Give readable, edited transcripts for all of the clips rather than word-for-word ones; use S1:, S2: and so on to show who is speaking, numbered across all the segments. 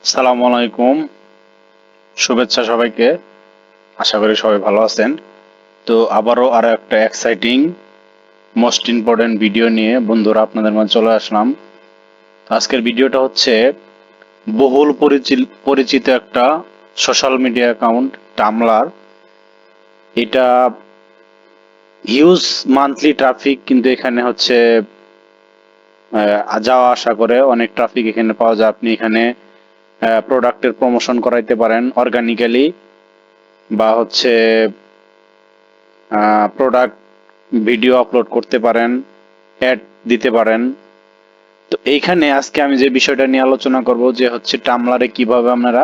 S1: সালামু আলাইকুম, শুভেচ্ছা সবাইকে। আশা করি সবাই ভালো আছেন। তো আবারও আরো একটা এক্সাইটিং মোস্ট ইম্পর্টেন্ট ভিডিও নিয়ে বন্ধুরা আপনাদের মাঝে চলে আসলাম। আজকের ভিডিওটা হচ্ছে বহুল পরিচিত একটা সোশ্যাল মিডিয়া অ্যাকাউন্ট টামলার। এটা হিউজ মান্থলি ট্রাফিক, কিন্তু এখানে হচ্ছে যাওয়া আসা করে অনেক ট্রাফিক এখানে পাওয়া যায়। আপনি এখানে প্রোডাক্টের প্রমোশন করাইতে পারেন অর্গানিক্যালি, বা হচ্ছে প্রোডাক্ট ভিডিও আপলোড করতে পারেন, অ্যাড দিতে পারেন। তো এইখানে আজকে আমি যে বিষয়টা নিয়ে আলোচনা করব যে হচ্ছে টামলারে কিভাবে আপনারা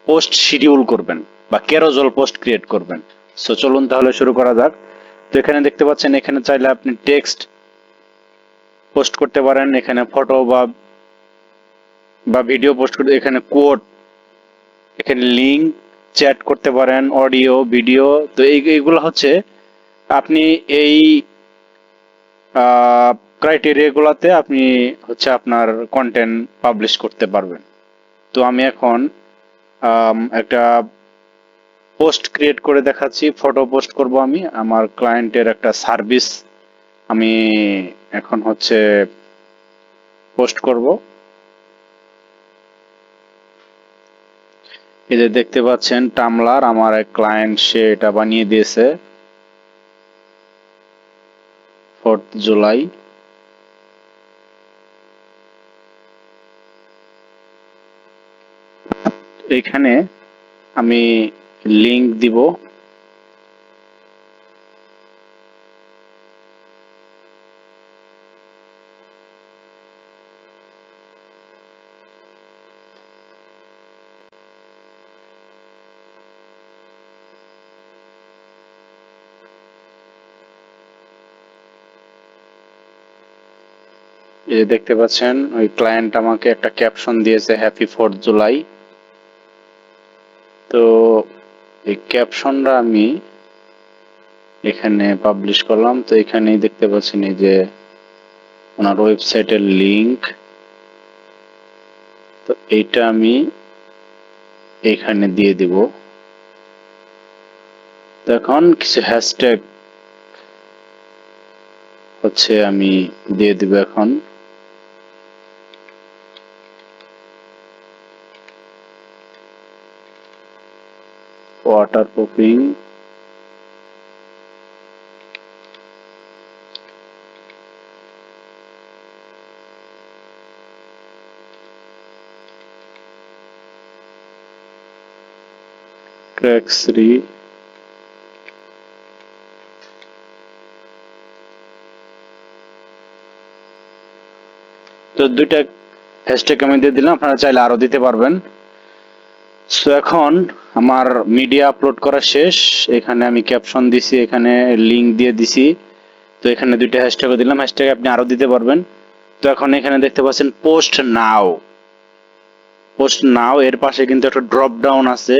S1: পোস্ট শিডিউল করবেন বা ক্যারোজল পোস্ট ক্রিয়েট করবেন। সো চলুন তাহলে শুরু করা যাক। তো এখানে দেখতে পাচ্ছেন, এখানে চাইলে আপনি টেক্সট পোস্ট করতে পারেন, এখানে ফটো বা ভিডিও পোস্ট করতে, এখানে কোড, এখানে লিঙ্ক, চ্যাট করতে পারেন, অডিও, ভিডিও। তো এইগুলো হচ্ছে আপনি এই ক্রাইটেরিয়াগুলোতে আপনি হচ্ছে আপনার কন্টেন্ট পাবলিশ করতে পারবেন। তো আমি এখন একটা পোস্ট ক্রিয়েট করে দেখাচ্ছি। ফটো পোস্ট করব, আমি আমার ক্লায়েন্টের একটা সার্ভিস আমি এখন হচ্ছে পোস্ট করব। এই যে দেখতে পাচ্ছেন টামলার, আমার এক ক্লায়েন্ট সে এটা বানিয়ে দিয়েছে 4 জুলাই। এখানে আমি লিংক দিব। এই যে দেখতে পাচ্ছেন ওই ক্লায়েন্ট আমাকে একটা ক্যাপশন দিয়েছে, হ্যাপি 4 জুলাই। তো এই ক্যাপশনটা আমি এখানে পাবলিশ করলাম। তো এখানেই দেখতে পাচ্ছেন এই যে ওনার ওয়েবসাইটের লিংক। তো এইটা আমি এখানে দিয়ে দিব। তো এখন কিছু হ্যাশট্যাগ হচ্ছে আমি দিয়ে দিব এখন। ওয়াটারপ্রুফিং, ক্র্যাকসরি, তো দুইটা হ্যাশট্যাগ আমি দিয়ে দিলাম, আপনারা চাইলে আরো দিতে পারবেন। সো এখন আমার মিডিয়া আপলোড করা শেষ। এখানে আমি ক্যাপশন দিছি, এখানে লিংক দিয়ে দিছি। তো এখানে দুইটা হ্যাশট্যাগ দিলাম, হ্যাশট্যাগ আপনি আরো দিতে পারবেন। তো এখন এখানে দেখতে পাচ্ছেন পোস্ট নাও। পোস্ট নাও এর পাশে কিন্তু একটা ড্রপ ডাউন আছে।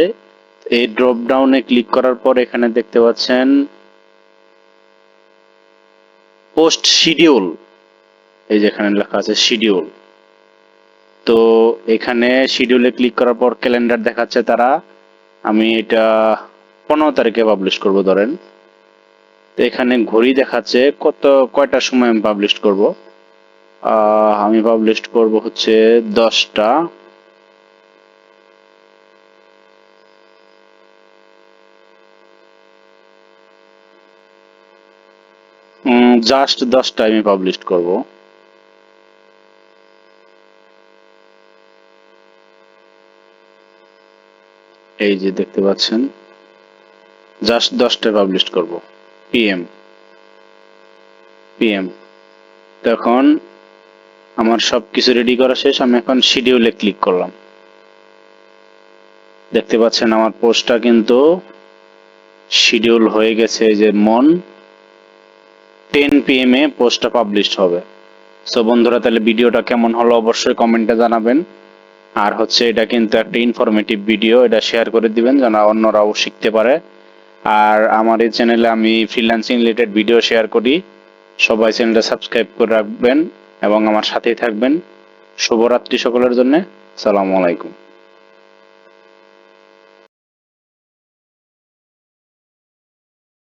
S1: এই ড্রপ ডাউনে ক্লিক করার পর এখানে দেখতে পাচ্ছেন পোস্ট শিডিউল। এই যেখানে লেখা আছে শিডিউল। তো এখানে শিডিউলে ক্লিক করার পর ক্যালেন্ডার দেখাচ্ছে তারা। আমি এটা 15 তারিখে পাবলিশ করব ধরেন। তো এখানে ঘড়ি দেখাচ্ছে কয়টার সময় আমি পাবলিশ করব। আমি পাবলিশ করব হচ্ছে 10টা। জাস্ট 10টায় আমি পাবলিশ করব। এই যে দেখতে পাচ্ছেন জাস্ট 10টায় পাবলিশ করব, পিএম। তো এখন আমার সবকিছু রেডি করা শেষ, আমি এখন শিডিউলে ক্লিক করলাম। দেখতে পাচ্ছেন আমার পোস্টটা কিন্তু শিডিউল হয়ে গেছে। এই যে 10 PM এ পোস্টটা পাবলিশ হবে। সো বন্ধুরা, তাহলে ভিডিওটা কেমন হলো অবশ্যই কমেন্টে জানাবেন। আর হচ্ছে এটা কিন্তু একটা ইনফরমেটিভ ভিডিও, এটা শেয়ার করে দিবেন যেন অন্যরাও শিখতে পারে। আর আমার এই চ্যানেলে আমি ফ্রিল্যান্সিং রিলেটেড ভিডিও শেয়ার করি। সবাই চ্যানেলটা সাবস্ক্রাইব করে রাখবেন এবং আমার সাথেই থাকবেন। শুভরাত্রি সকলের জন্য। আসসালামু আলাইকুম।